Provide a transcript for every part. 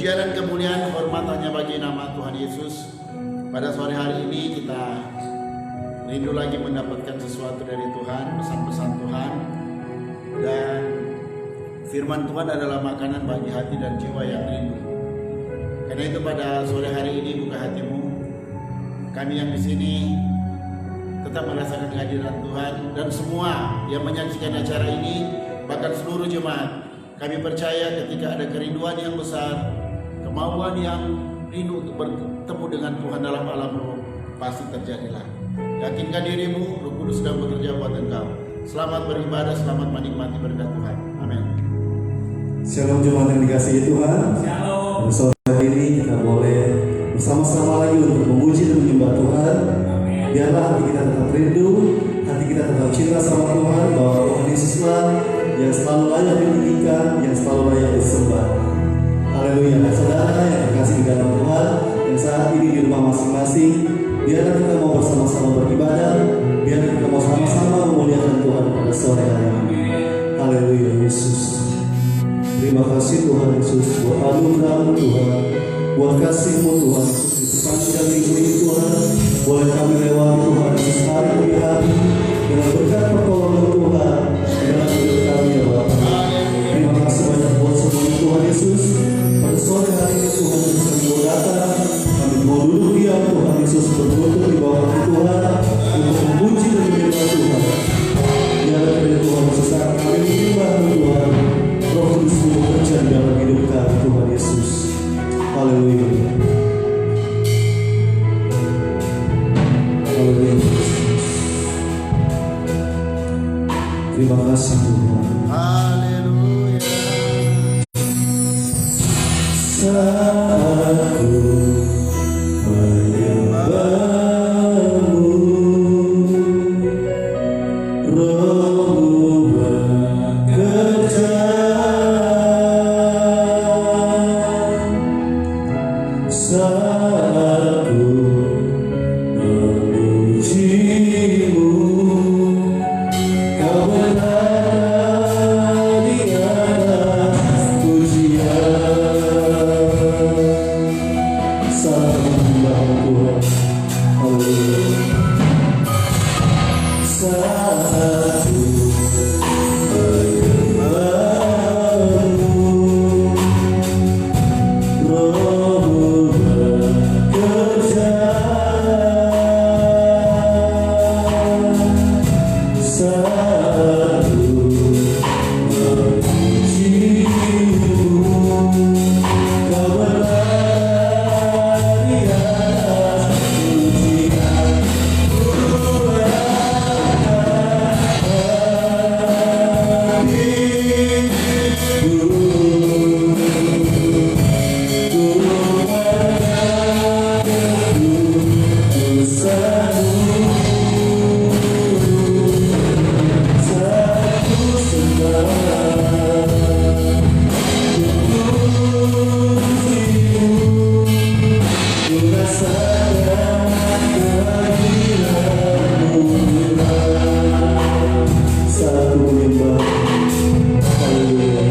Pujian dan kemuliaan hormat hanya bagi nama Tuhan Yesus. Pada sore hari ini kita rindu lagi mendapatkan sesuatu dari Tuhan, pesan-pesan Tuhan. Dan firman Tuhan adalah makanan bagi hati dan jiwa yang rindu. Karena itu pada sore hari ini buka hatimu. Kami yang di sini tetap merasakan kehadiran Tuhan, dan semua yang menyaksikan acara ini, bahkan seluruh jemaat, kami percaya ketika ada kerinduan yang besar, kemauan yang rindu untuk bertemu dengan Tuhan dalam alam roh, pasti terjadilah. Yakinkan dirimu, Roh Kudus sedang bekerja buat engkau. Selamat beribadah, selamat menikmati berkat Tuhan. Amin. Shalom jemaat yang dikasihi Tuhan. Shalom. Sore hari ini kita boleh bersama-sama lagi untuk memuji dan menyembah Tuhan. Amin. Biarlah hati kita tetap rindu, hati kita tetap cinta sama Tuhan, bahwa Tuhan Yesuslah yang selalu layak ditinggikan, yang selalu layak disembah. Haleluya. Saudara yang terkasih di dalam Tuhan, yang saat ini di rumah masing-masing, biarlah kita mau bersama-sama beribadah, biarlah kita mau sama-sama memuliakan Tuhan pada sore hari ini. Haleluya Yesus. Terima kasih Tuhan Yesus buat anugerah Tuhan, buat kasih-Mu Tuhan Yesus di sepanjang minggu ini Tuhan. Boleh kami lewat Tuhan Yesus hari demi hari dengan berkat pertolongan Tuhan dalam hidup kami ya Bapa. Terima kasih banyak buat semua Tuhan Yesus. Pada sore hari ini Tuhan Yesus kami mau datang, kami mau duduk diam Tuhan Yesus berlutut di bawah Tuhan untuk memuji dan menyembah Tuhan. Biarlah dari Tuhan Yesus kami menyembah Tuhan. Roh Kudus bekerja di dalam hidup kami Tuhan Yesus. Haleluya. Haleluya. Terima kasih Tuhan. Haleluya. Aku menyembah-Mu, Roh-Mu bekerja. Aku memuji-Mu, Kau benar di atas pujian. Salam menyembah Tuhan. Haleluya. Aku menyembah-Mu, Roh-Mu bekerja. Aku memuji-Mu, Kau benar di atas pujian. Satu menyembah. Haleluya.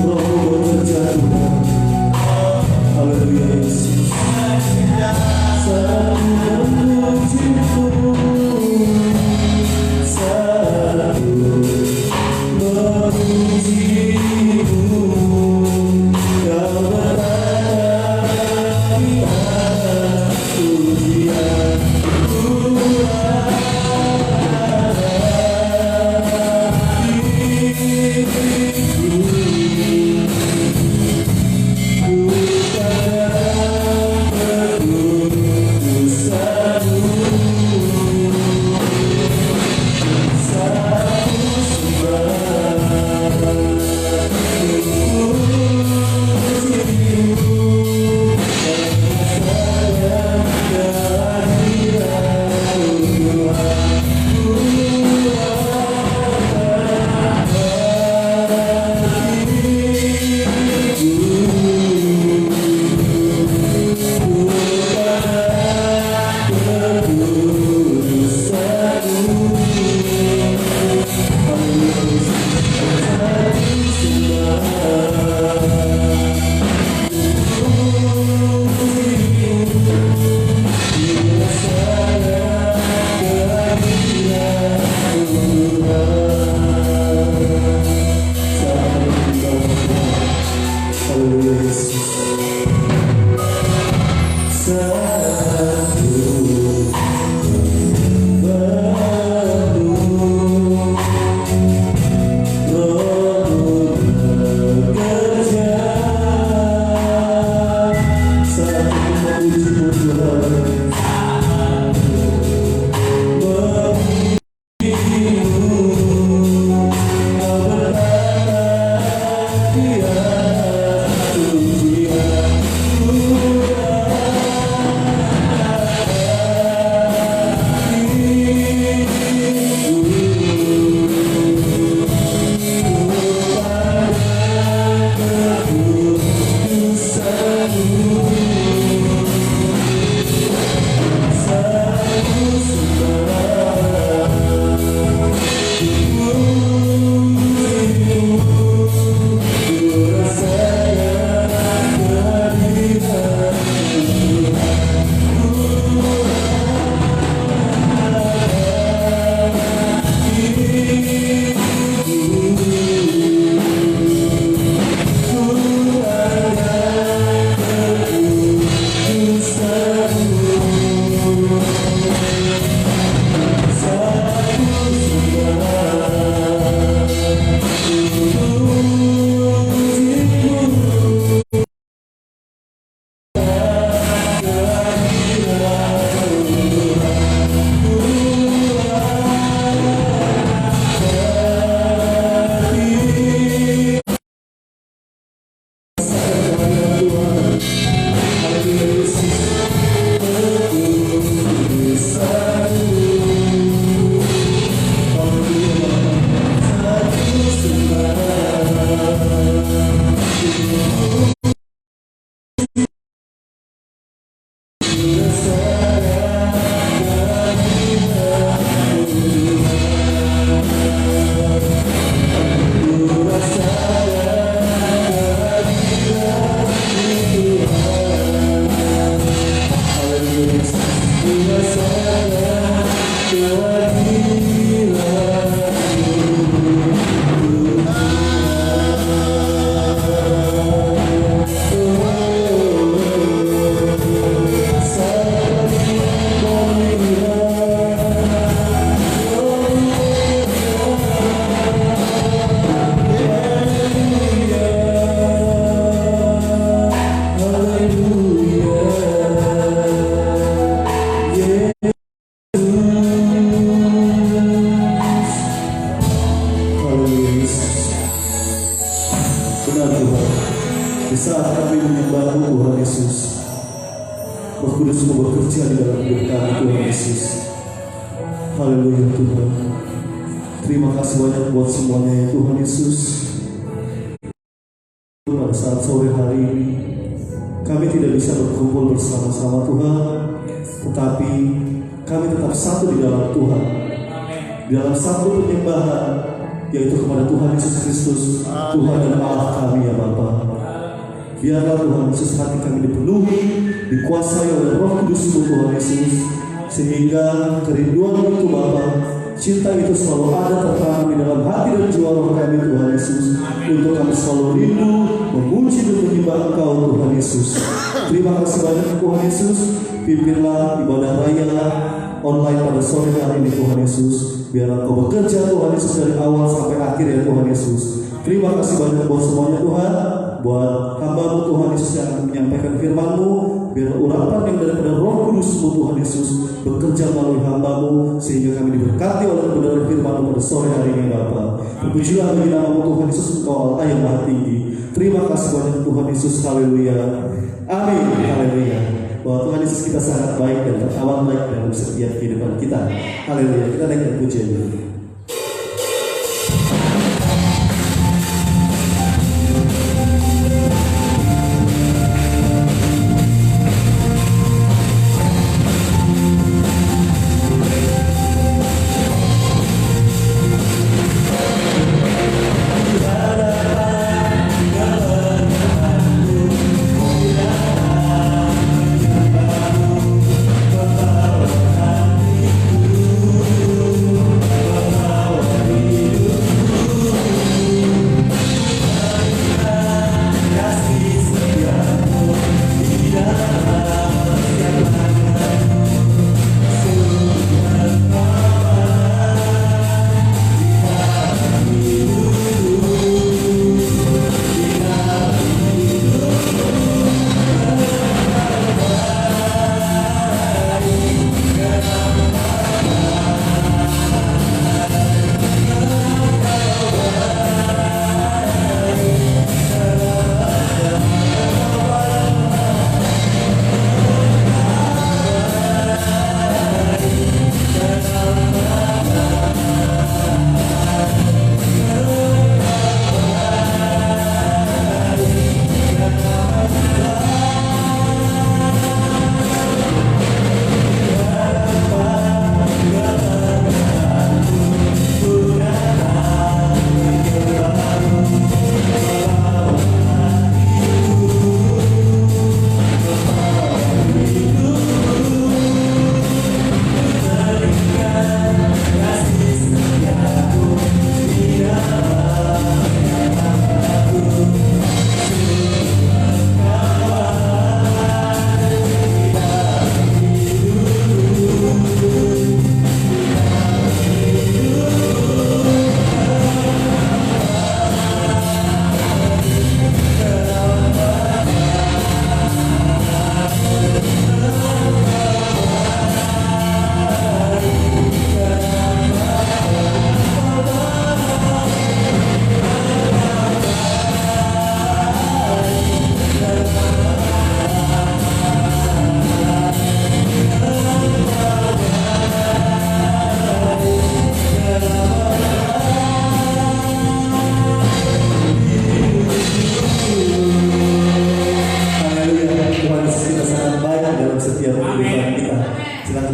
Roh-Mu bekerja Tuhan. Haleluya Yesus. puji-Mu Tuhan. Dalam satu penyembahan, yaitu kepada Tuhan Yesus Kristus, Tuhan dan Allah kami ya Bapa. Biarlah Tuhan Yesus hati kami dipenuhi, dikuasai oleh Roh Kudus-Mu Tuhan Yesus, sehingga kerinduan itu Bapa, cinta itu selalu ada tertanam di dalam hati dan jiwa roh kami Tuhan Yesus, untuk kami selalu rindu memuji dan menyembah Engkau Tuhan Yesus. Terima kasih banyak Tuhan Yesus. Pimpinlah ibadah raya online pada sore hari ini Tuhan Yesus. Biar Engkau bekerja Tuhan Yesus dari awal sampai akhir ya Tuhan Yesus. Terima kasih banyak buat semuanya Tuhan. Buat hamba-Mu Tuhan Yesus yang menyampaikan firman-Mu, biar urapan yang daripada Roh Kudus-Mu Tuhan Yesus bekerja melalui hamba-Mu, sehingga kami diberkati oleh kebenaran firman-Mu pada sore hari ini Bapa. Terpujilah bagi nama-Mu Tuhan Yesus, Engkau Allah yang maha tinggi. Terima kasih banyak Tuhan Yesus. Haleluya. Amin. Haleluya. Bahwa Tuhan Yesus kita sangat baik dan tertawan baik dalam setiap kehidupan kita. Haleluya. Kita naikkan pujian dulu.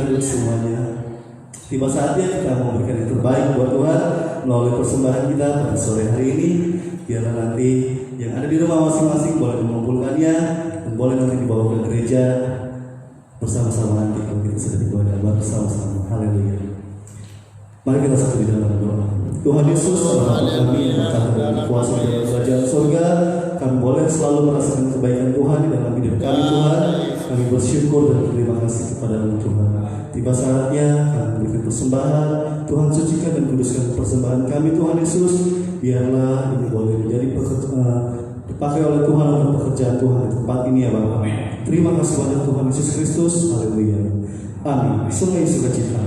adalah semuanya. Tiba saatnya kita memberikan yang terbaik buat Tuhan melalui persembahan kita pada sore hari ini. Biarlah nanti yang ada di rumah masing-masing boleh mengumpulkannya dan boleh nanti dibawa ke gereja bersama-sama nanti kalau kita sudah dibawa bersama-sama. Haleluya. Mari kita satu di dalam doa. Tuhan Yesus, Bapa kami yang berkata dalam kuasa dalam kerajaan surga, kami boleh selalu merasakan kebaikan Tuhan di dalam hidup kami Tuhan. Kami bersyukur dan berterima kasih kepada-Mu Tuhan. Tiba saatnya kami berikan persembahan. Tuhan sucikan dan kuduskan persembahan kami Tuhan Yesus. Biarlah ini boleh menjadi dipakai oleh Tuhan untuk pekerjaan Tuhan di tempat ini ya Bapa. Terima kasih pada Tuhan Yesus Kristus. Haleluya. Amin. Semua sukacita.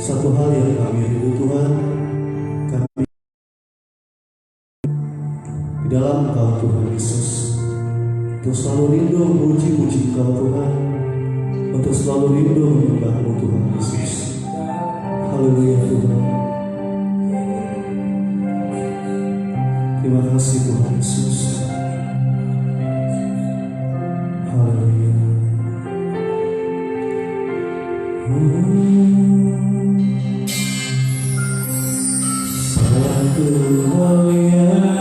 Satu hal yang kami rindu Tuhan, kami di dalam Engkau Tuhan Yesus, untuk selalu rindu memuji-muji Engkau Tuhan, untuk selalu rindu menyembah-Mu Tuhan Yesus. Haleluya Tuhan. Terima kasih Tuhan Yesus. Haleluya. Satu hal yang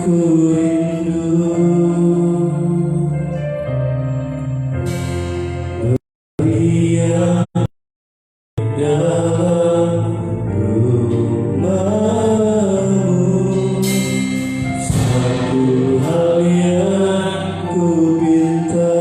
ku rindu dari yang dalam rumah-Mu. Satu hal yang ku minta,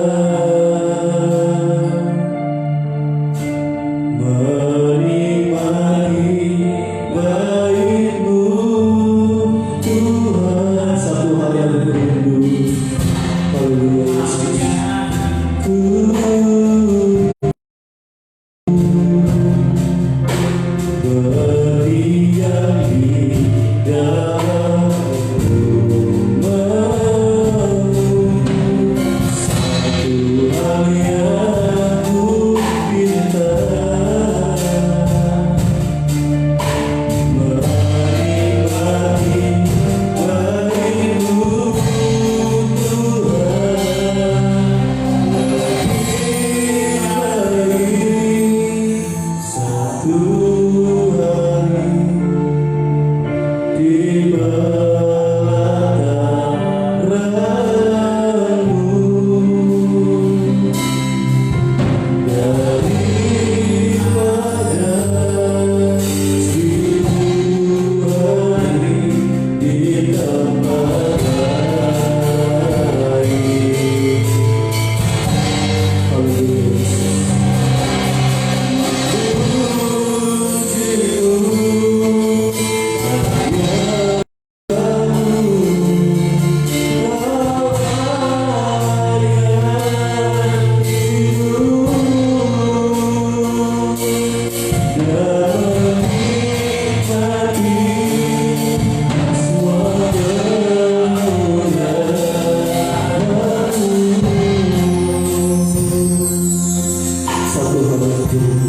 nama Tuhan.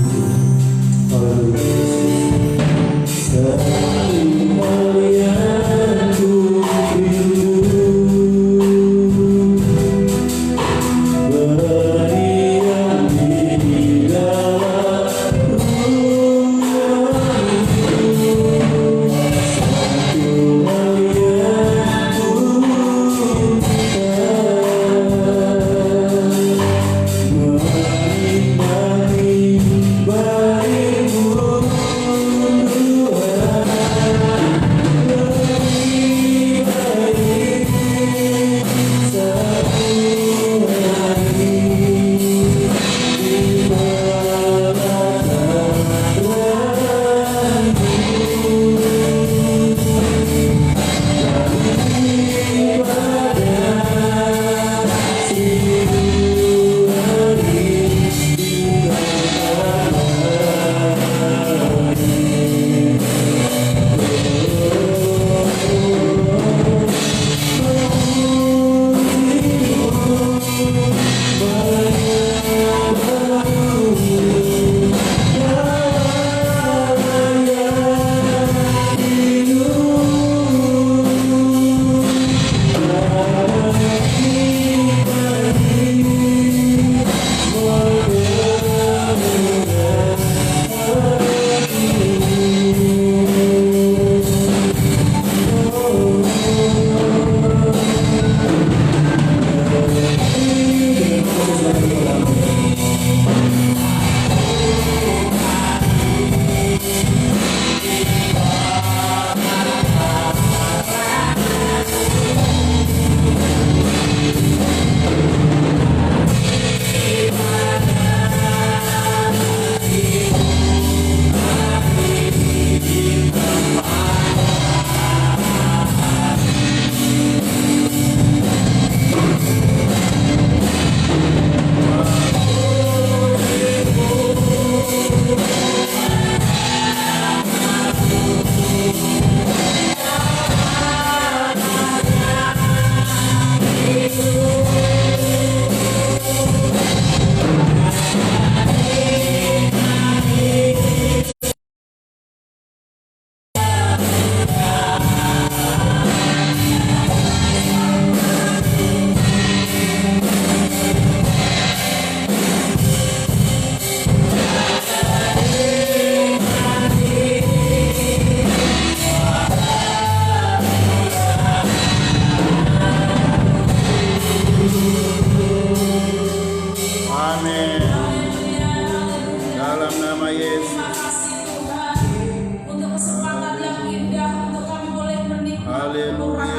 Haleluya.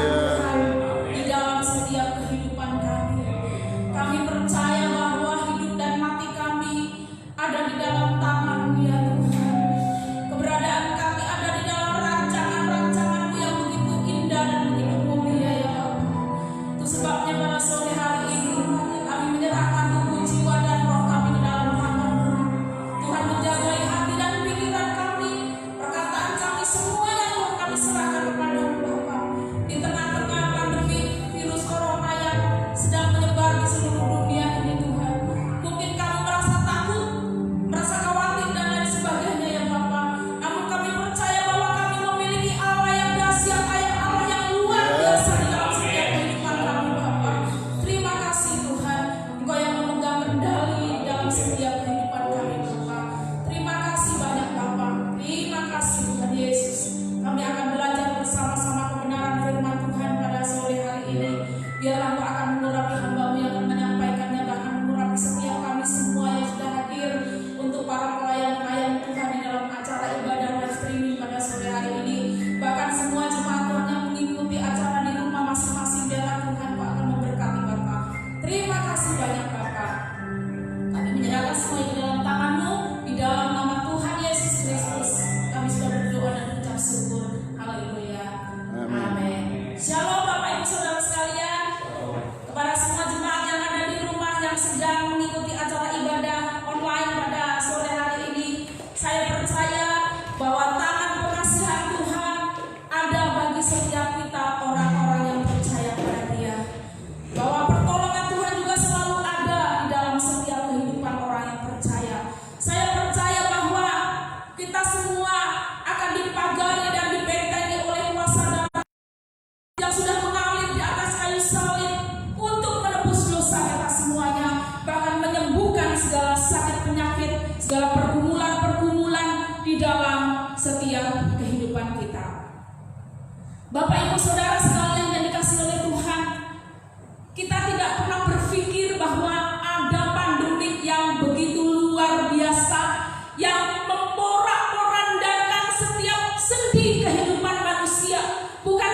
Sekalian ku rindu berdiam di dalam Tuhan menjagai hati dan Bapak Ibu Saudara sekalian yang dikasihi oleh Tuhan, kita tidak pernah berpikir bahwa ada pandemik yang begitu luar biasa yang memporak-porandakan setiap sendi kehidupan manusia, bukan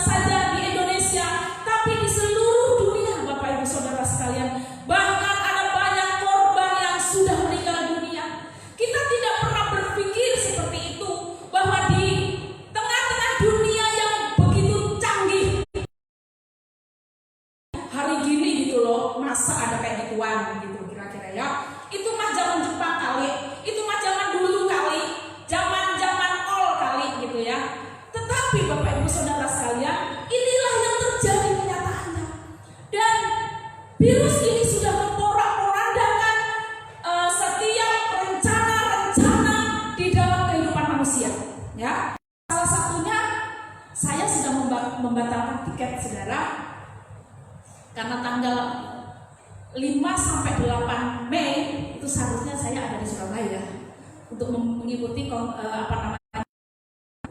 saja di Indonesia, tapi di seluruh dunia, Bapak Ibu Saudara sekalian. Bahkan ada banyak korban yang sudah meninggal dunia. Kita tidak pernah berpikir seperti itu, bahwa di tengah-tengah dunia yang begitu canggih hari gini gitu loh, masa ada kayak gituan gitu kira-kira ya. Itu mah zaman Jepang kali, itu mah zaman dulu kali, zaman ol kali gitu ya. Tetapi Bapak Ibu Saudara sekalian, inilah yang terjadi kenyataannya. Dan virus ini sudah memporak-porandakan setiap rencana-rencana di dalam kehidupan manusia ya. Salah satunya saya sudah membatalkan tiket saudara, karena tanggal 5 sampai 8 Mei itu seharusnya saya ada di Surabaya untuk mengikuti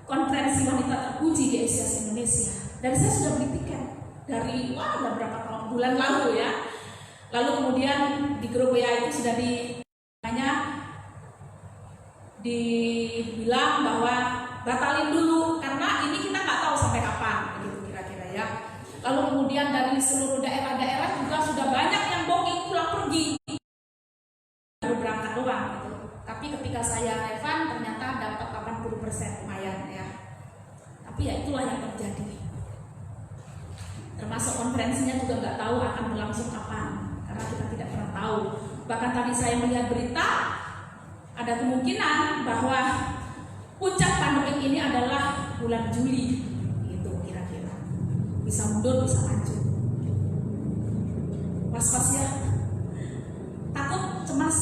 konferensi wanita terpuji di Asia Indonesia. Dan saya sudah beli tiket dari udah berapa bulan lalu ya. Lalu kemudian di grup WA itu sudah dibilang bahwa batalin dulu karena ini kita nggak tahu sampai kapan begitu kira-kira ya. Lalu kemudian dari seluruh daerah-daerah juga sudah banyak yang booking pulang pergi, baru berangkat doang gitu. Tapi ketika saya refund ternyata dapat 80%, lumayan ya. Tapi ya itulah yang terjadi. Termasuk konferensinya juga nggak tahu akan berlangsung kapan, karena kita tidak pernah tahu. Bahkan tadi saya melihat berita, ada kemungkinan bahwa puncak pandemi ini adalah bulan Juli, gitu kira-kira. Bisa mundur, bisa maju. Was-was ya, takut, cemas.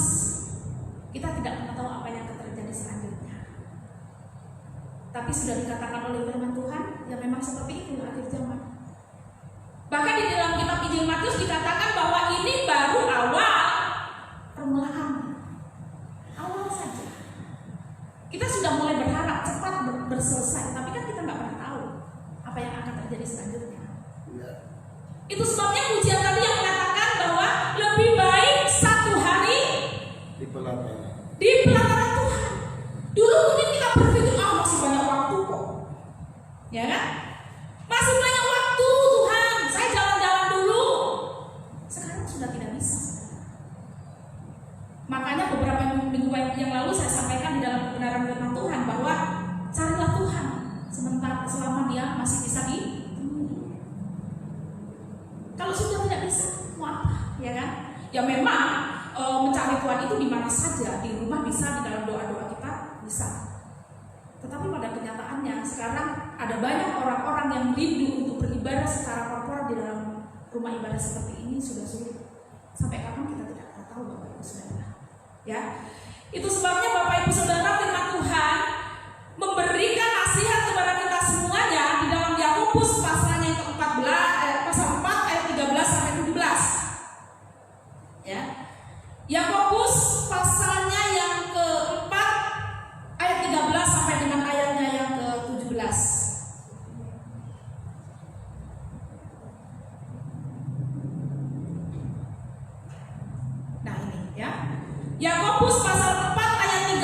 Kita tidak pernah tahu apa yang akan terjadi selanjutnya. Tapi sudah dikatakan oleh firman Tuhan, ya memang seperti itu akhir zaman. Bahkan di dalam kitab Injil Matius dikatakan bahwa ini baru awal permulaan. Awal saja. Kita sudah mulai berharap cepat berselesai, tapi kan kita nggak pernah tahu apa yang akan terjadi selanjutnya. Ya. Itu sebabnya pujian tadi yang mengatakan bahwa lebih baik 1 hari di pelataran Tuhan. Dulu mungkin kita berpikir masih banyak waktu kok, ya kan? Masih banyak waktu Tuhan, saya jalan-jalan dulu. Sekarang sudah tidak bisa. Makanya beberapa minggu yang lalu saya sampaikan di dalam kebenaran firman Tuhan bahwa carilah Tuhan selama Dia masih bisa ditemui. Kalau sudah tidak bisa, mau apa? Ya kan? Ya memang mencari Tuhan itu di mana saja, di rumah bisa, di dalam doa-doa kita bisa. Tetapi pada kenyataannya sekarang ada banyak orang-orang yang rindu untuk beribadah secara korporat di dalam rumah ibadah seperti ini sudah sulit. Sampai kapan kita tidak pernah tahu, Bapak Ibu Saudara. Ya, itu sebabnya Bapak Ibu Saudara, firman Tuhan memberikan nasihat kepada kita semuanya di dalam Yakobus pasalnya yang ke-14, pasal 4 ayat 13 sampai 17. Ya. Yakobus pasalnya yang ke-4 ayat 13 sampai dengan ayatnya yang ke-17. Nah ini ya, Yakobus pasal 4 ayat 13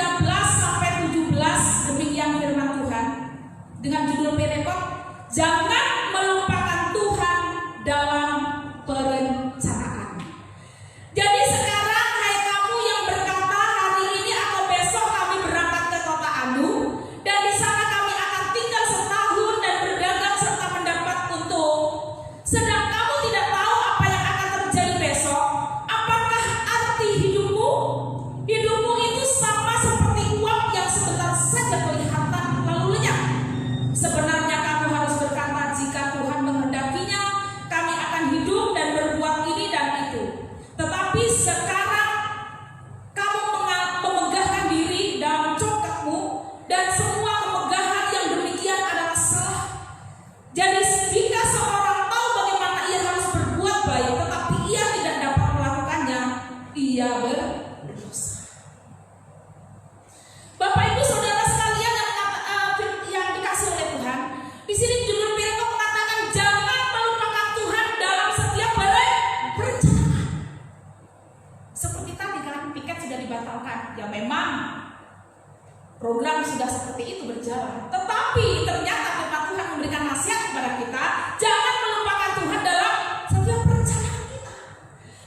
dibatalkan. Ya memang program sudah seperti itu berjalan. Tetapi ternyata firman Tuhan memberikan nasihat kepada kita, jangan melupakan Tuhan dalam setiap perencanaan kita.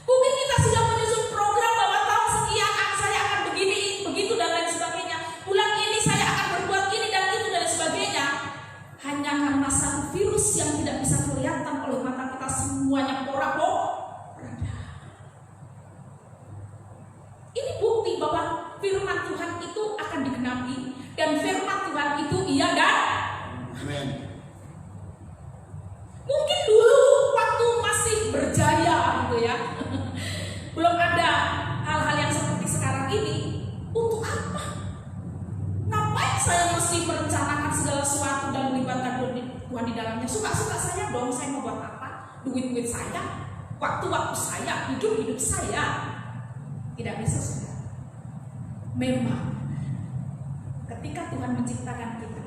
Mungkin kita sudah menyusun program bahwa tahun sekian saya akan begini, begitu dan lain sebagainya. Bulan ini saya akan berbuat ini dan itu dan sebagainya. Hanya karena satu virus yang tidak bisa kelihatan oleh mata kita, semuanya porak-poranda. Ini bukti bahwa firman Tuhan itu akan digenapi, dan firman Tuhan itu iya dan Amin. mungkin dulu waktu masih berjaya gitu ya, belum ada hal-hal yang seperti sekarang ini. Untuk apa? Ngapain saya mesti merencanakan segala sesuatu dan melibatkan Tuhan di dalamnya? Suka-suka saya dong, saya mau buat apa? Duit-duit saya, waktu-waktu saya, hidup-hidup saya. Tidak bisa, saudara. Memang ketika Tuhan menciptakan kita,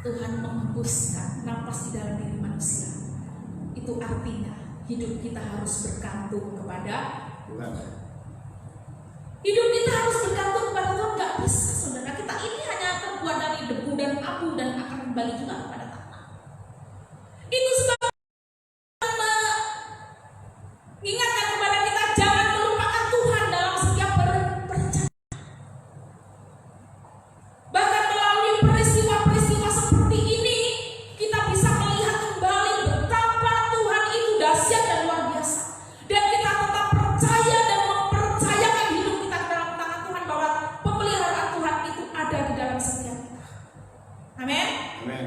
Tuhan menghembuskan napas di dalam diri manusia. Itu artinya hidup kita harus bergantung kepada Tuhan. Hidup kita harus bergantung kepada Tuhan. Gak bisa, saudara. Kita ini hanya terbuat dari debu dan abu dan akan kembali juga kepada tanah. Itu sebab mengingatkan kepada kita, jangan melupakan Tuhan dalam setiap perencanaan. Bahkan melalui peristiwa-peristiwa seperti ini, kita bisa melihat kembali betapa Tuhan itu dahsyat dan luar biasa. Dan kita tetap percaya dan mempercayakan hidup kita dalam tangan Tuhan, bahwa pemeliharaan Tuhan itu ada di dalam setiap kita. Amin. Amin.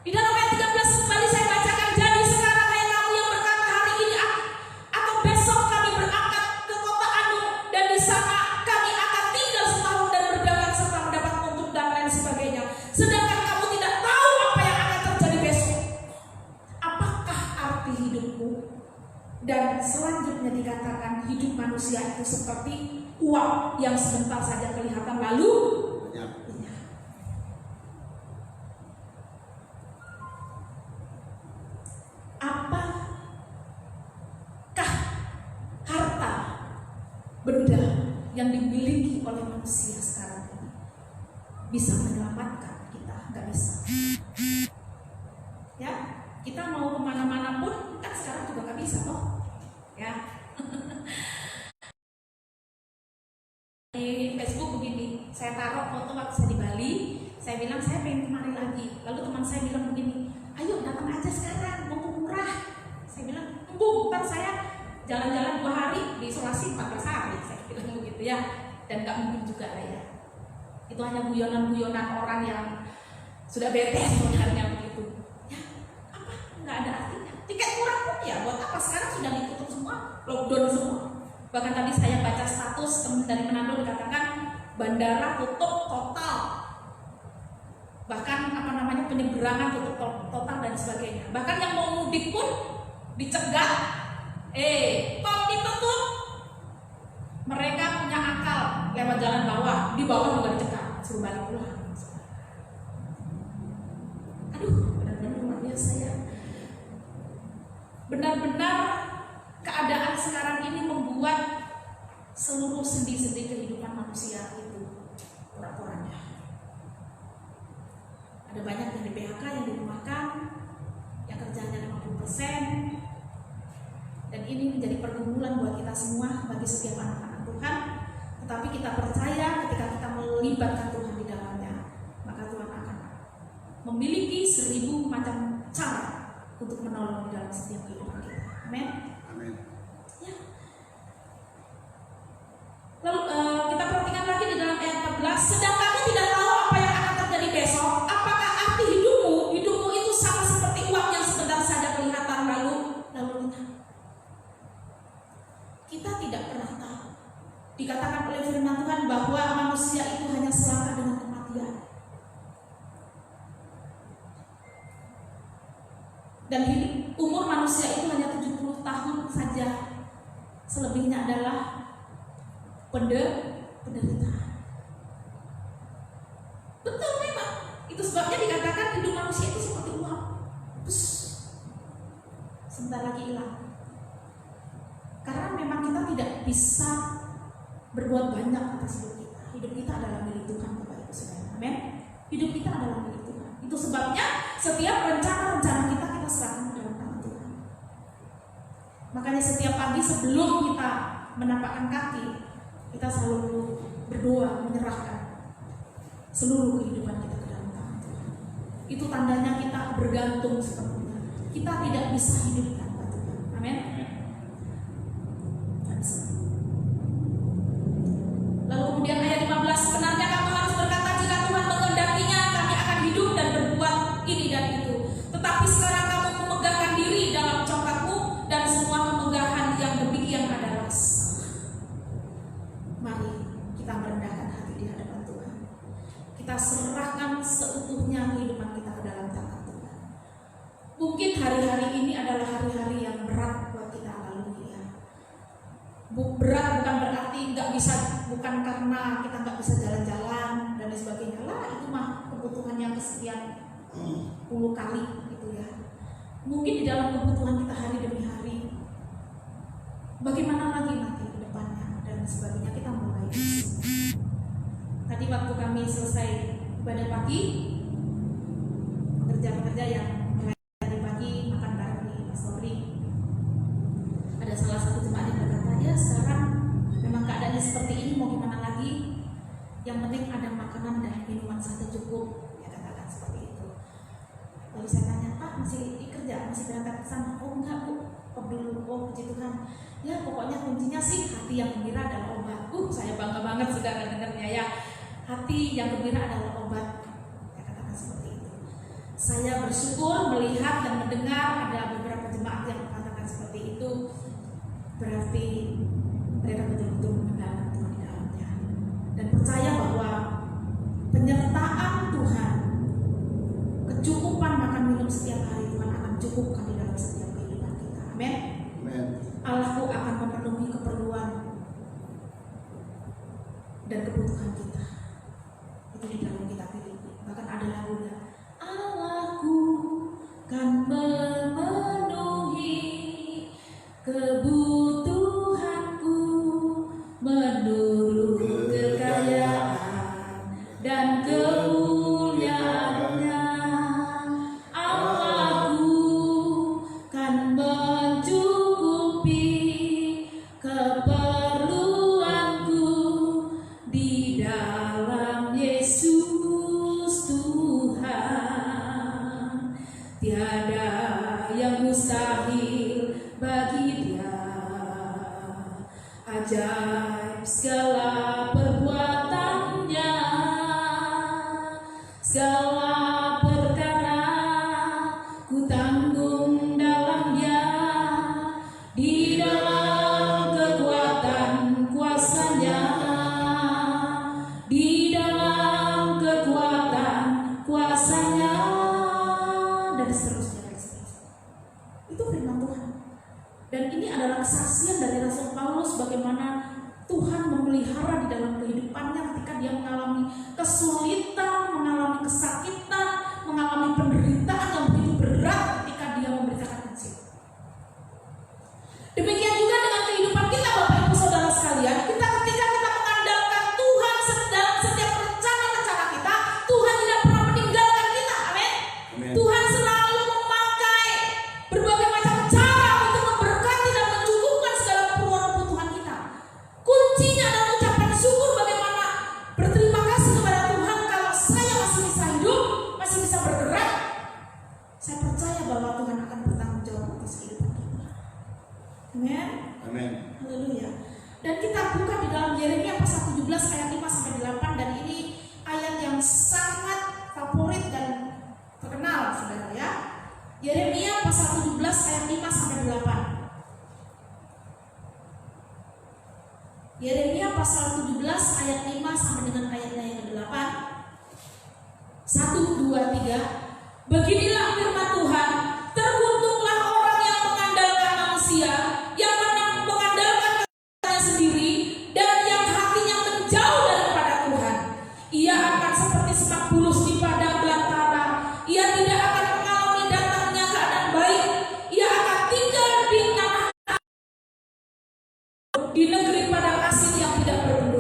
Di dalam ayat 13 kembali saya bacakan, jadi sekarang hai kamu yang berkata hari ini atau besok kami berangkat ke kota Anu, dan di sana kami akan tinggal setahun dan berdagang serta mendapat untung dan lain sebagainya. Sedangkan kamu tidak tahu apa yang akan terjadi besok. Apakah arti hidupmu? Dan selanjutnya dikatakan hidup manusia itu seperti uap yang sebentar saja kelihatan lalu Banyak. lenyap. Apakah harta benda yang dimiliki oleh manusia sekarang ini bisa menyelamatkan kita? Nggak bisa. Ya, kita mau kemana-mana pun kan sekarang juga nggak bisa toh. Ya. Di Facebook begini, saya taruh foto waktu saya di Bali, saya bilang saya pengen kemari lagi. Lalu teman saya bilang begini, ayo datang aja sekarang, mumpung murah. Saya bilang, tunggu, ntar saya jalan-jalan 2 hari, di isolasi 14 hari. Saya bilang begitu ya, dan nggak mungkin juga lah ya. Itu hanya guyonan-guyonan orang yang sudah bete sebenarnya begitu. Ya, apa? Nggak ada artinya. Tiket murah pun ya, buat apa? Sekarang sudah ditutup semua, lockdown semua. Bahkan tadi saya baca status teman dari Manado dikatakan bandara tutup total. Bahkan penyeberangan tutup total dan sebagainya. Bahkan yang mau mudik pun dicegah. Tol ditutup. Mereka punya akal lewat jalan bawah, di bawah juga dicegah, suruh balik pulang. Aduh, benar-benar luar biasa ya. Benar-benar keadaan sekarang ini membuat seluruh sendi-sendi kehidupan manusia itu porak-poranda. Ada banyak yang di PHK, yang dirumahkan, yang kerjanya 50%, dan ini menjadi pergumulan buat kita semua, bagi setiap anak-anak Tuhan. Tetapi kita percaya ketika kita melibatkan Tuhan di dalamnya, maka Tuhan akan memiliki 1000 macam cara untuk menolong di dalam setiap kehidupan kita. Amin. Amin. Ya. Lalu kita perhatikan lagi di dalam ayat 14. Sedang kamu tidak tahu apa yang akan terjadi besok. Apakah arti hidupmu? Hidupmu itu sama seperti uap yang sebentar saja kelihatan lalu lenyap. Kita tidak pernah tahu. Dikatakan oleh firman Tuhan bahwa manusia itu hanya selangkah dengan kematian. Dan umur manusia itu hanya 70 tahun saja. Selebihnya adalah penderitaan. Betul memang. Itu sebabnya dikatakan hidup manusia itu seperti uap. Sebentar lagi hilang. Karena memang kita tidak bisa berbuat banyak atas hidup kita. Hidup kita adalah milik Tuhan, Bapak Ibu Saudara. Amin. Hidup kita adalah milik Tuhan. Itu sebabnya setiap rencana-rencana kita serahkan ke dalam tangan Tuhan. Makanya setiap pagi sebelum kita menampakkan kaki, kita selalu berdoa menyerahkan seluruh kehidupan kita ke dalam tangan Tuhan. Itu tandanya kita bergantung sepenuhnya. Kita tidak bisa hidup tanpa Tuhan. Amin. Lalu kemudian ayat 15, benarnya kamu harus berkata jika Tuhan mengendakinya kami akan hidup dan berbuat ini dan itu. Tetapi sekarang kamu memegahkan diri dalam congkakmu dan semua kemegahan yang demikian adalah salah. Mari kita merendahkan hati di hadapan Tuhan. Kita serahkan seutuhnya kehidupan kita ke dalam tangan Tuhan. Mungkin hari-hari ini adalah hari-hari yang berat buat kita lalui ya. Berat bukan berarti bukan karena kita nggak bisa jalan-jalan dan sebagainya lah, itu mah kebutuhan yang kesekian puluh kali gitu ya. Mungkin di dalam kebutuhan kita hari demi hari, bagaimana lagi nanti ke depannya dan sebagainya, kita mulai. Tadi waktu kami selesai ibadah pagi, pekerja-pekerja yang tadi pagi makan bareng di Pastori, ada salah satu jemaat yang berkata, ya sekarang memang keadaannya seperti ini, mau gimana lagi, yang penting ada makanan dan minuman saja cukup, ya katakan seperti itu. Lalu saya tanya, Pak masih kerja, masih berangkat ke sana? Oh enggak Bu, dulu, oh puji Tuhan. Ya pokoknya kuncinya sih hati yang gembira adalah obat. Saya bangga banget saudara dengarnya ya. Hati yang gembira adalah obat, ya katakan seperti itu. Saya bersyukur melihat dan mendengar ada beberapa jemaat yang mengatakan seperti itu. Berarti mereka betul-betul mengenal Tuhan di dalamnya dan percaya bahwa penyertaan Tuhan, kecukupan makan minum setiap hari Tuhan akan cukupkan di dalam setiap kehidupan kita. Amin. Allahku akan memenuhi keperluan dan kebutuhan kita. Itu di dalam kitab Filipi. Bahkan ada lagunya, Allahku kan memenuhi kebutuhanku menurut kekayaan dan kemuliaannya. Allahku kan mencukupi keperluanku di dalam Yesus Tuhan. Tiada yang mustahil bagi Dia. Ajaib segala perbuatannya, segala perkara ku tanggung dalam Dia, di dalam kekuatan kuasa-Nya, di dalam kekuatan kuasa-Nya, dan seterusnya. Itu firman Tuhan. Dan ini adalah kesaksian dari Rasul Paulus bagaimana Tuhan memelihara di dalam kehidupannya ketika dia mengalami kesulitan, mengalami kesakitan, mengalami penderitaan yang begitu berat ketika dia memberitakan Injil. Demikian juga dengan kehidupan kita Bapak Ibu Saudara sekalian, ketika kita mengandalkan Tuhan dalam setiap rencana-rencana kita, Tuhan tidak pernah meninggalkan kita. Amin. Tuhan selalu memakai berbagai macam cara untuk memberkati dan mencukupkan segala kebutuhan kita. Kuncinya adalah ucapan syukur, bagaimana berterima kasih kepada Tuhan kalau saya masih bisa hidup, masih bisa bergerak. Saya percaya bahwa Tuhan akan bertanggung jawab atas kehidupan kita. Amin. Amin. Haleluya. Dan kita buka di dalam Yeremia pasal 17 ayat 5 sampai 8, dan ini ayat yang sangat favorit dan terkenal Saudara ya. Yeremia pasal 17 ayat 5 sampai 8. Yeremia pasal 17 ayat 5 sampai dengan ayatnya yang ke-8. 1, 2, 3. Beginilah firman Tuhan, terkutuklah orang yang mengandalkan manusia, yang mengandalkan kekuatannya sendiri, dan yang hatinya menjauh daripada Tuhan. Ia akan seperti semak bulus di padang belantara. Ia tidak akan mengalami datangnya keadaan baik. Ia akan tinggal di tanah, di negeri padang asing yang tidak berbuah.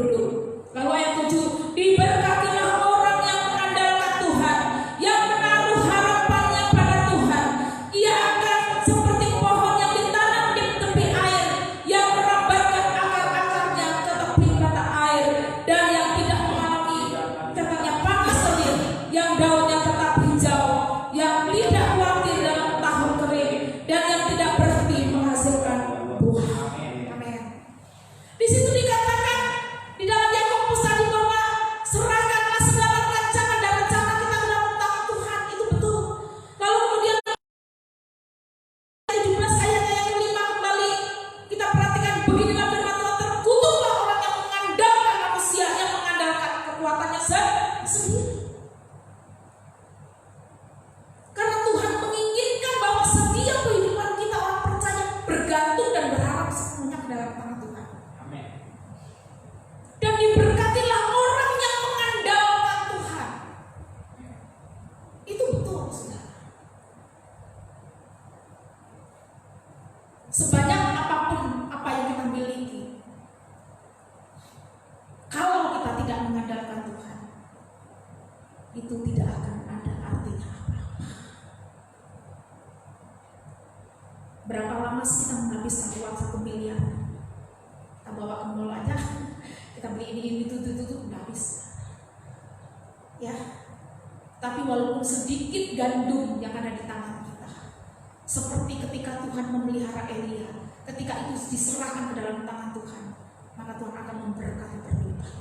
itu tidak akan ada artinya apa-apa. Berapa lama sih kita menghabiskan uang 1 miliar? Kita bawa ke mall aja, kita beli ini itu udah habis. Ya, tapi walaupun sedikit gandum yang ada di tangan kita, seperti ketika Tuhan memelihara Elia, ketika itu diserahkan ke dalam tangan Tuhan, maka Tuhan akan memberkati berlimpah-limpah.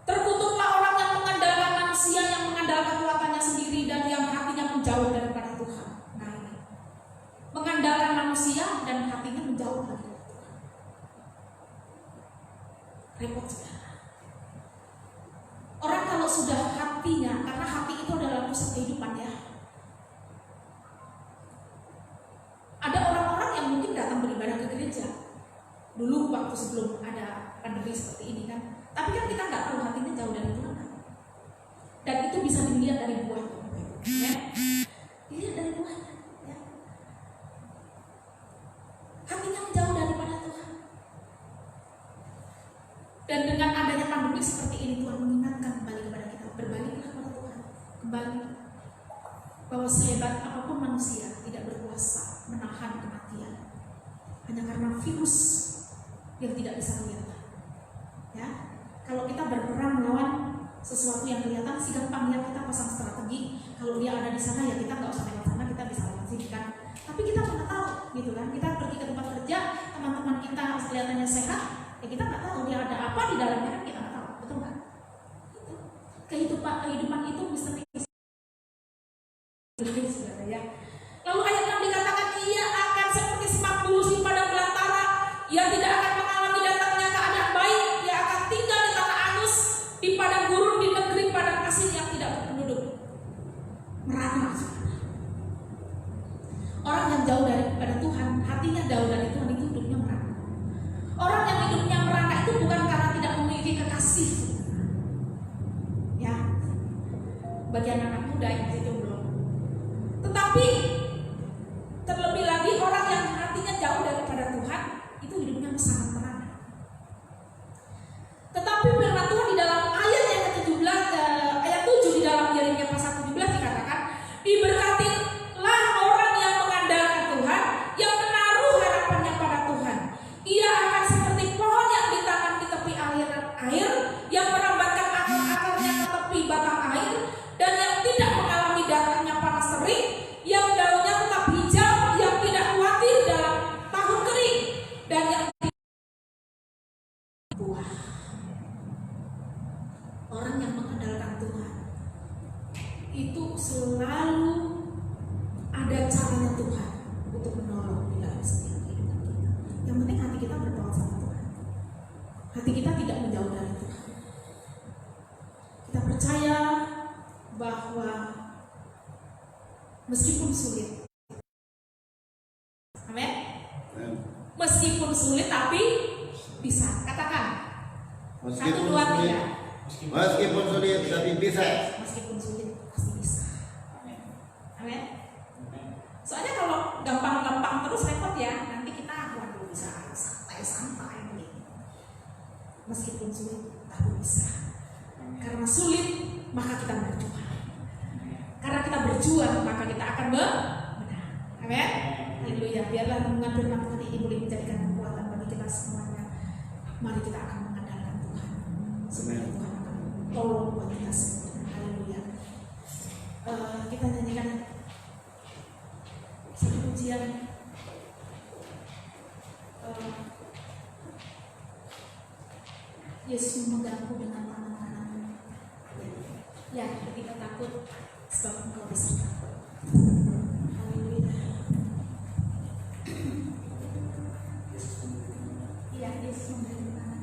Terkutuklah orang yang mengandalkan manusia, yang mengandalkan kekuatannya sendiri, dan yang hatinya menjauh daripada Tuhan. Nah, ini mengandalkan manusia dan hatinya menjauh dari Tuhan. Repot saudara. Orang kalau sudah hatinya, karena hati itu adalah pusat kehidupan ya. Ada orang-orang yang mungkin datang beribadah ke gereja dulu waktu sebelum ada pandemi seperti ini kan. Tapi kan kita nggak tahu hatinya jauh dari Tuhan kan? Dan itu bisa dilihat dari buahnya. Ya. Dilihat dari buahnya. Ya. Hatinya jauh daripada Tuhan. Dan dengan adanya pandemi seperti ini, Tuhan mengingatkan kembali kepada kita, berbaliklah kepada Tuhan, kembali, bahwa sehebat apapun manusia tidak berkuasa menahan kematian hanya karena virus yang tidak bisa kelihatan. Ya, kalau kita berperang melawan sesuatu yang kelihatan, sih gampang ya, kita pasang strategi. Kalau dia ada di sana ya kita nggak usah lewat sana, kita bisa lewat sini kan. Tapi kita nggak tahu, gitu kan? Kita pergi ke tempat kerja, teman-teman kita kelihatannya sehat. Ya kita nggak tahu dia ada apa di dalamnya, kan kita nggak tahu, betul nggak? Kehidupan itu misteri, saudara ya. Lalu ayat 6 dikatakan ia akan seperti semak bulus di padang belantara, ia tidak akan mengalami datangnya keadaan baik, ia akan tinggal di tanah anus, di padang gurun, di negeri padang asing yang tidak berpenduduk. Merana, orang yang jauh daripada Tuhan, hatinya jauh dari Tuhan, itu hidupnya merana. Orang yang hidupnya merana itu bukan karena tidak memiliki kekasih, ya, bagi anak-anak muda yang masih jomblo. Tetapi terlebih lagi orang yang hatinya jauh daripada Tuhan, itu hidupnya sangat merana. Tetapi firman Tuhan di dalam ayat yang ke-17, ayat 7 di dalam Yeremia pasal 17 dikatakan, diberkatilah orang yang mengandalkan Tuhan, yang menaruh harapannya pada Tuhan. Ia akan seperti pohon yang ditanam di tepi air, yang merambatkan akar-akarnya ke tepi batang air, dan yang tidak mengalami datangnya panas terik, yang daunnya tetap hijau, yang tidak khawatir dalam tahun kering, dan yang tidak buah. Orang yang mengandalkan Tuhan itu selalu ada caranya Tuhan untuk menolong di dalam setiap kehidupan kita. Yang penting hati kita berdoa sama Tuhan. Hati kita tidak menjauh dari Tuhan. Kita percaya bahwa meskipun sulit, amin. Meskipun sulit tapi bisa. Katakan. Meskipun 1, 2, 3. sulit, meskipun sulit tapi bisa. Meskipun sulit pasti bisa. Amin. Soalnya kalau gampang-gampang terus repot ya. Nanti kita waduh bisa santai-santai begini. Meskipun sulit tapi bisa. Karena sulit maka kita berjuang. Karena kita berjuang maka kita akan menang. Amin. Haleluya. Biarlah renungan firman Tuhan ini boleh menjadikan kekuatan bagi kita semuanya. Mari kita akan mengandalkan Tuhan. Supaya Tuhan akan tolong buat kita semua. Haleluya. Kita nyanyikan satu pujian. Yesus memegangku dengan tangan kananmu. Ya, ketika takut, sebab Engkau besertaku. Haleluya. Iya, Yesus memberi tangan.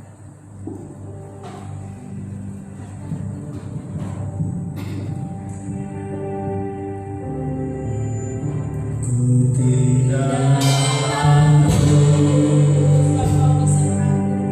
Ku tidak Sebab Engkau besertaku.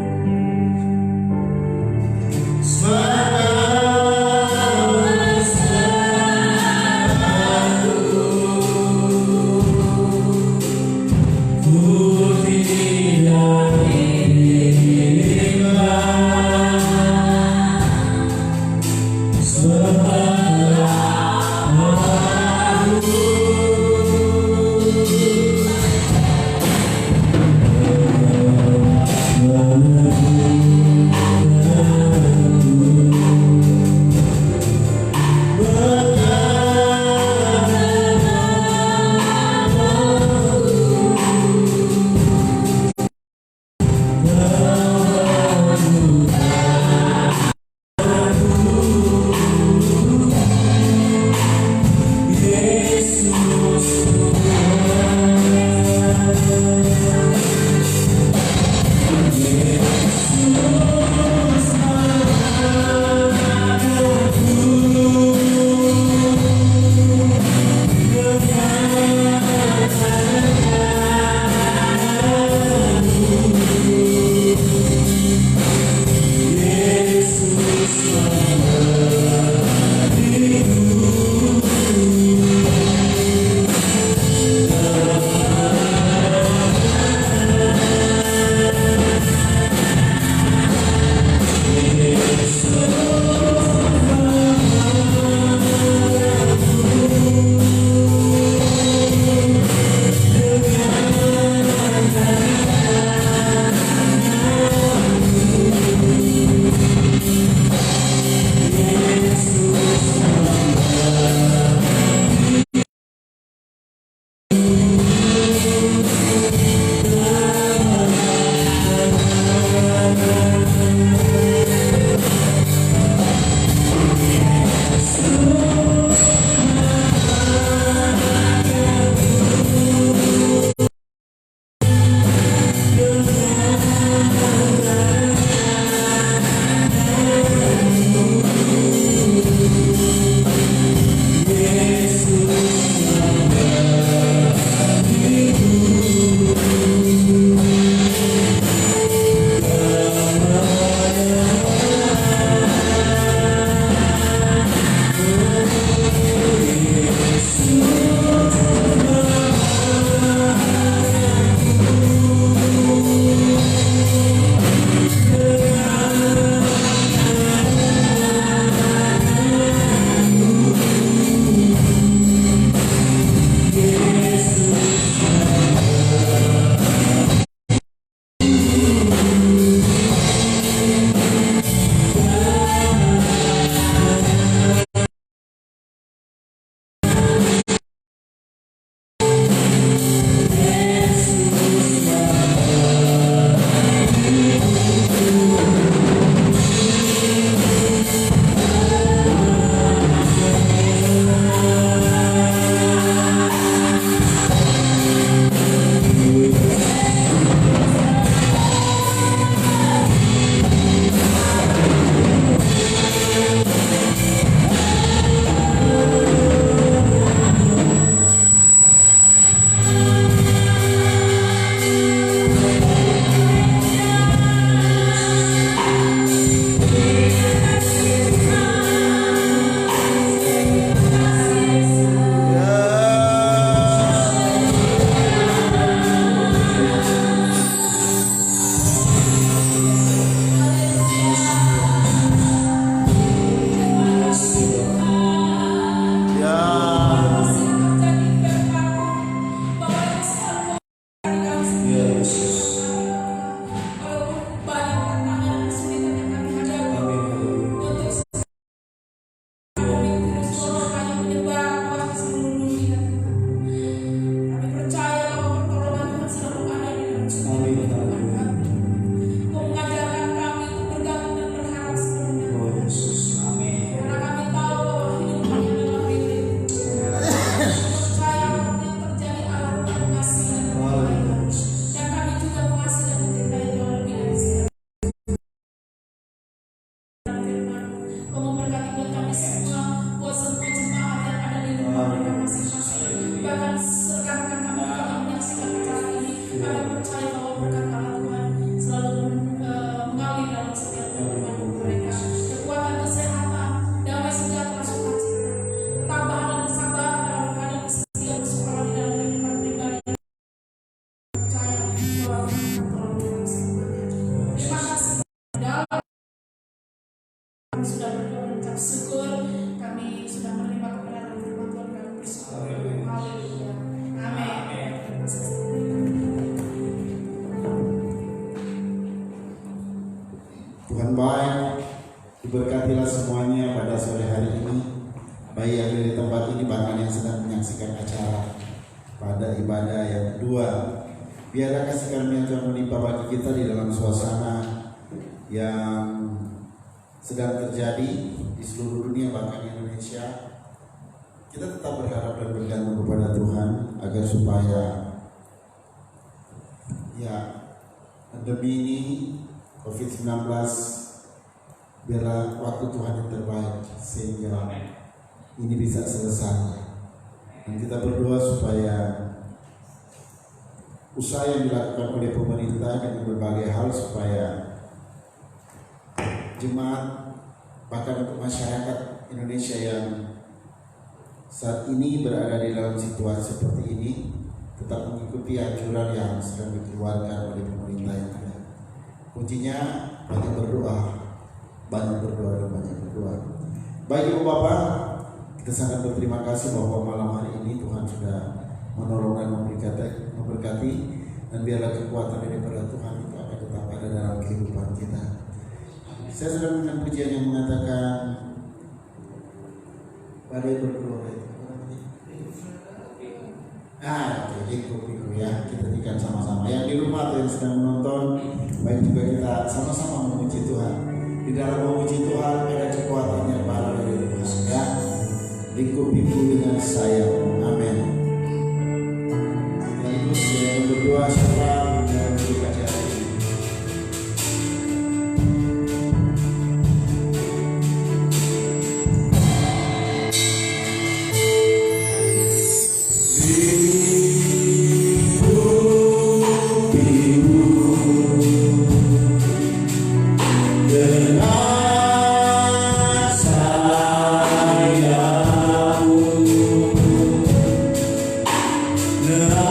Tuhan baik, diberkatilah semuanya pada sore hari ini, baik yang di tempat ini bahkan yang sedang menyaksikan acara pada ibadah yang kedua. Biarlah kasih karunia Tuhan menimpa bagi kita di dalam suasana yang sedang terjadi di seluruh dunia bahkan di Indonesia. Kita tetap berharap dan bergantung kepada Tuhan agar supaya pandemi ini COVID-19 biarlah waktu Tuhan yang terbaik sehingga ini bisa selesai. Dan kita berdoa supaya usaha yang dilakukan oleh pemerintah dengan berbagai hal supaya jemaat bahkan untuk masyarakat Indonesia yang saat ini berada di dalam situasi seperti ini tetap mengikuti anjuran yang sedang dikeluarkan oleh pemerintah yang ada. Kuncinya banyak berdoa dan banyak berdoa. Baik Ibu Bapak, kita sangat berterima kasih bahwa malam hari ini Tuhan sudah menolong dan memberkati, dan biarlah kekuatan daripada Tuhan itu akan tetap ada dalam kehidupan kita. Saya sedang dengan pujian yang mengatakan badai berdoa itu. Ikut ya, kita nyanyikan sama-sama. Yang di rumah atau yang sedang menonton, baik juga kita sama-sama memuji Tuhan. Di dalam memuji Tuhan ada kekuatan yang baru dari Tuhan ya. Lingkup-lingkup dengan sayang. Amin. Sekaligus yang berdoa siapa yang berbaca ini. Nah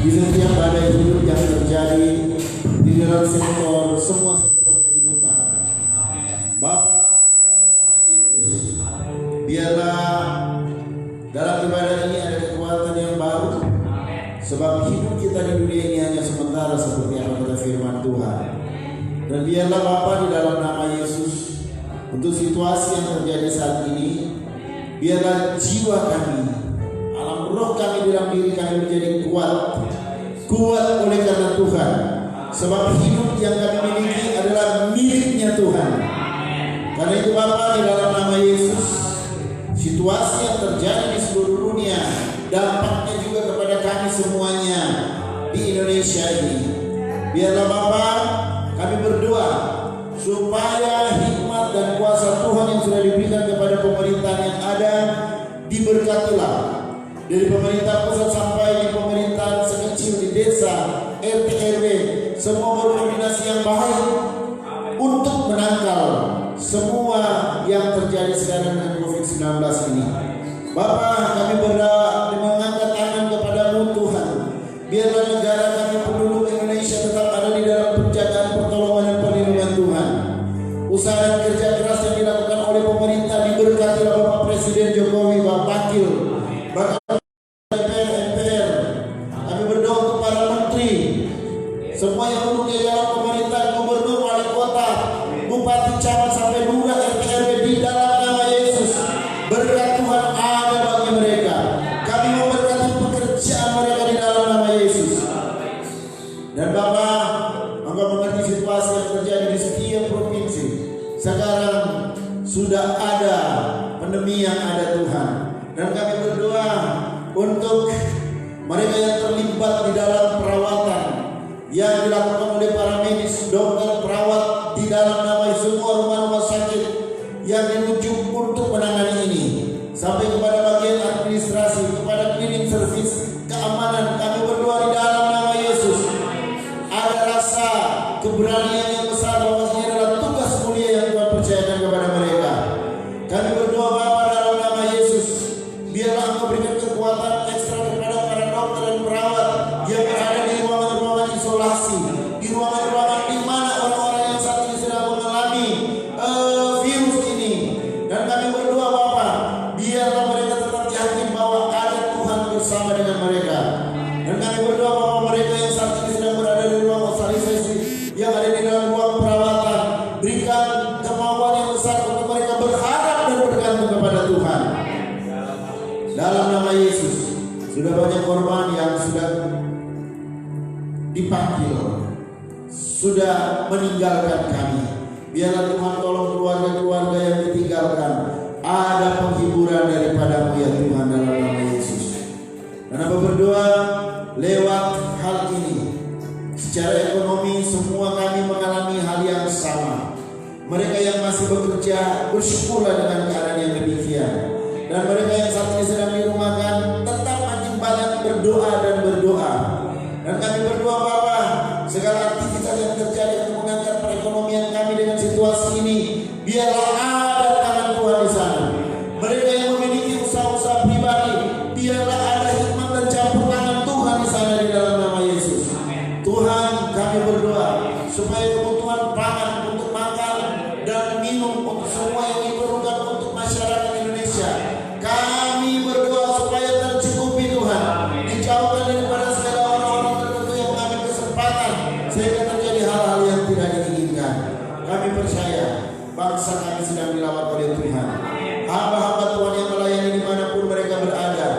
di setiap badai hidup yang terjadi di dalam semua sektor kehidupan. Bapa, dalam nama Yesus, biarlah dalam ibadah ini ada kekuatan yang baru, sebab hidup kita di dunia ini hanya sementara seperti apa kata firman Tuhan. Dan biarlah Bapa, di dalam nama Yesus, untuk situasi yang terjadi saat ini, biarlah jiwa kami, alam roh kami, dalam diri kami menjadi kuat oleh karena Tuhan. Sebab hidup yang kami miliki adalah miliknya Tuhan. Karena itu Bapa, di dalam nama Yesus, situasi yang terjadi di seluruh dunia, dampaknya juga kepada kami semuanya di Indonesia ini. Biarlah Bapa, kami berdoa supaya hikmat dan kuasa Tuhan yang sudah diberikan kepada pemerintahan yang ada diberkatilah, dari pemerintah pusat sampai di pemerintahan sekecil di desa, RT RW, semua berkoordinasi yang baik untuk menangkal semua yang terjadi sekarang dengan COVID-19 ini. Bapa, kami berdoa mengangkat tangan kepadamu Tuhan. Biarlah negara kami penduduk Indonesia tetap ada di dalam penjagaan, pertolongan dan perlindungan Tuhan. Usaha dan kerja keras yang dilakukan oleh pemerintah diberkati oleh Bapak Presiden Jokowi, Bapak Wakil, Bapak MPR. Kami berdoa untuk para menteri, semua yang duduk di dalam pemerintahan, gubernur, wali kota, bupati, camat sampai lurah, RT RW, di dalam nama Yesus. Berkat Tuhan ada bagi mereka. Kami memberkati pekerjaan mereka di dalam nama Yesus. Dan Bapak, Engkau mengerti situasi yang terjadi di setiap provinsi. Sekarang sudah ada pandemi yang ada Tuhan. Dan kami berdoa untuk mereka yang terlibat di dalam perawatan yang dilakukan oleh para medis, dokter, perawat di dalam nama semua rumah-rumah sakit yang dirujuk untuk menangani ini, sampai kepada bagian administrasi, kepada cleaning service, keamanan. Kami berdoa di dalam nama Yesus, ada rasa keberanian yang besar bahwa ini adalah tugas mulia yang Tuhan percayakan kepada mereka. Kami berdoa Bapa, dalam nama Yesus, biarlah Engkau berikan kekuatan ekstra kepada para dokter dan perawat yang berada di ruangan-ruangan isolasi, di ruangan-ruangan di mana orang-orang yang saat ini sedang mengalami virus ini. Dan kami berdoa Bapa, biarlah mereka tetap yakin bahwa ada Tuhan bersama dengan mereka. Dan kami berdoa Bapa, mereka yang saat ini sedang berada di ruang hospitalisasi, yang ada di dalam ruang perawatan, berikan kemauan yang besar untuk mereka berharap dan bergantung kepada Tuhan. Dalam nama Yesus, sudah banyak korban yang sudah dipanggil, sudah meninggalkan kami. Biarlah Tuhan tolong keluarga-keluarga yang ditinggalkan, ada penghiburan daripadamu ya Tuhan, dalam nama Yesus. Dan apa berdoa lewat hal ini, secara ekonomi semua kami mengalami hal yang sama. Mereka yang masih bekerja, bersyukurlah dengan keadaan yang demikian. Dan mereka yang saat ini sedang dirumahkan, tetap makin banyak berdoa dan berdoa. Dan kami berdoa Bapa, segala aktivitas yang terjadi untuk mengangkat perekonomian kami dengan situasi ini, biarlah ada tangan Tuhan di sana. Mereka yang memiliki usaha-usaha pribadi, biarlah ada hikmat dan campur tangan Tuhan di sana di dalam nama Yesus. Tuhan, kami berdoa supaya kebutuhan pangan untuk makan dan minum untuk semua yang diperlukan untuk masyarakat Indonesia, kami berdoa supaya tercukupi Tuhan. Dijauhkan daripada segala orang-orang tertentu yang mengambil kesempatan sehingga terjadi hal-hal yang tidak diinginkan. Kami percaya bangsa kami sedang dilawat oleh Tuhan. Hamba-hamba Tuhan yang melayani dimanapun mereka berada,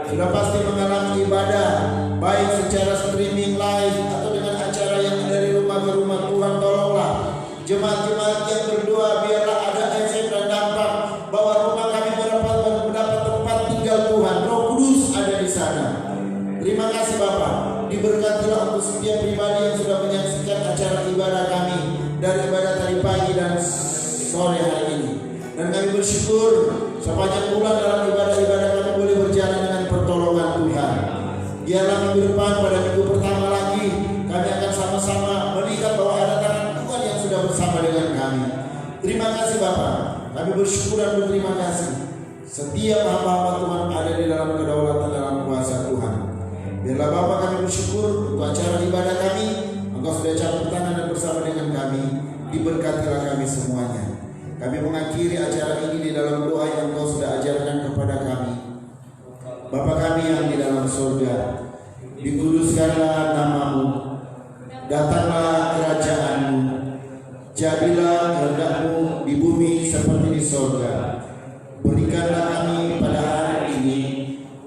sudah pasti mengalami ibadah, baik secara streaming live atau dengan acara yang dari rumah ke rumah. Tuhan tolonglah jemaat-jemaat yang berdoa, biarlah ada efek dan dampak bahwa rumah kami mendapat tempat tinggal Tuhan. Roh Kudus ada di sana. Terima kasih Bapak, diberkatilah untuk setiap pribadi yang sudah menyaksikan acara ibadah kami dari ibadah tadi pagi dan sore hari ini. Dan kami bersyukur sepanjang bulan dalam ibadah-ibadah kami boleh berjalan dengan pertolongan Tuhan. Biarlah minggu depan pada minggu pertama lagi kami akan sama-sama melihat bahwa ada tangan Tuhan yang sudah bersama dengan kami. Terima kasih Bapak, kami bersyukur dan berterima kasih. Setiap hamba-hamba Tuhan ada di dalam kedaulatan dalam kuasa Tuhan. Biarlah Bapak kami bersyukur akhiri acara ini di dalam doa yang Engkau sudah ajarkan kepada kami. Bapa kami yang di dalam surga, dikuduskanlah namamu, datanglah kerajaan-Mu, jadilah kehendak-Mu di bumi seperti di surga. Berikanlah kami pada hari ini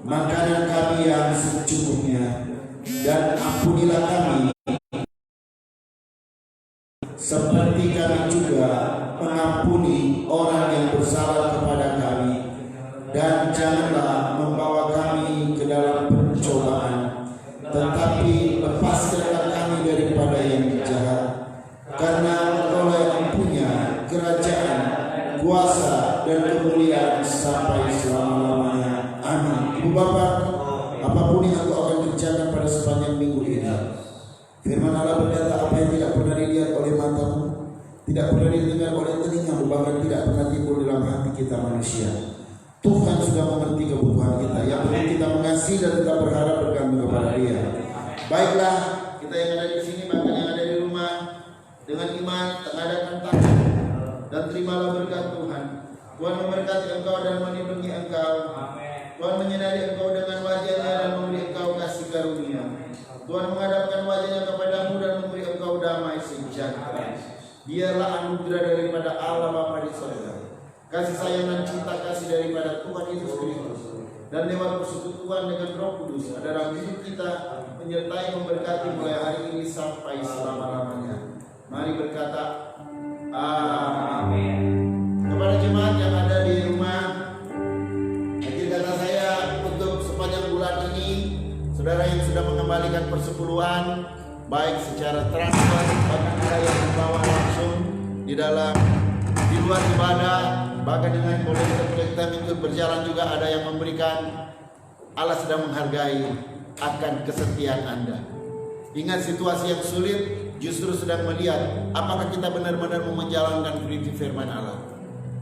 makanan kami yang secukupnya, dan ampunilah kami seperti kami juga mengampuni orang yang bersalah kepada kami, dan janganlah membawa kami ke dalam pencobaan, tetapi lepaskanlah kami daripada yang jahat, karena Engkaulah yang punya kerajaan, kuasa, dan kemuliaan sampai selama-lamanya. Amin. Ibu Bapak, apapun yang Engkau akan kerjakan pada sepanjang minggu ini, firman Allah berkata, apa yang tidak pernah dilihat oleh matamu, tidak pernah didengar oleh telingamu, bahkan tidak pernah timbul dalam hati kita manusia, Tuhan sudah mengerti kebutuhan kita. Yang penting kita mengasihi dan kita berharap bergantung kepada Dia. Baiklah, kita yang ada di sini, bahkan yang ada di rumah, dengan iman mengadakan takbir dan terimalah berkat Tuhan. Tuhan memberkati engkau dan melindungi engkau. Tuhan menyinari engkau dengan wajah-Nya dan memberi engkau kasih karunia. Tuhan menghadapkan wajah-Nya kepadamu dan memberi engkau damai sejahtera. Biarlah anugerah daripada Allah Bapa di surga, kasih sayang dan cinta kasih daripada Tuhan Yesus Kristus, dan lewat persekutuan dengan Roh Kudus dalam hidup kita, menyertai memberkati mulai hari ini sampai selama-lamanya. Mari berkata amin. Kepada jemaat yang ada di rumah, akhir kata saya untuk sepanjang bulan ini, saudara yang sudah mengembalikan persepuluhan, baik secara transfer, bahkan ada yang membawa langsung di luar ibadah, bahkan dengan kolektif ikut berjalan juga ada yang memberikan. Allah sedang menghargai akan kesetiaan Anda. Ingat, situasi yang sulit justru sedang melihat apakah kita benar-benar mau menjalankan prinsip firman Allah.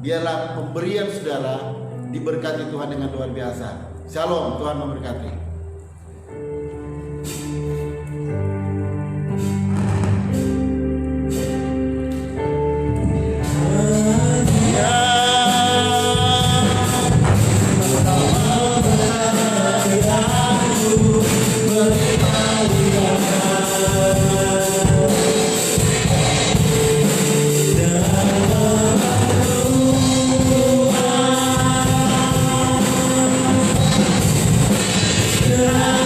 Biarlah pemberian saudara diberkati Tuhan dengan luar biasa. Shalom, Tuhan memberkati. Yeah.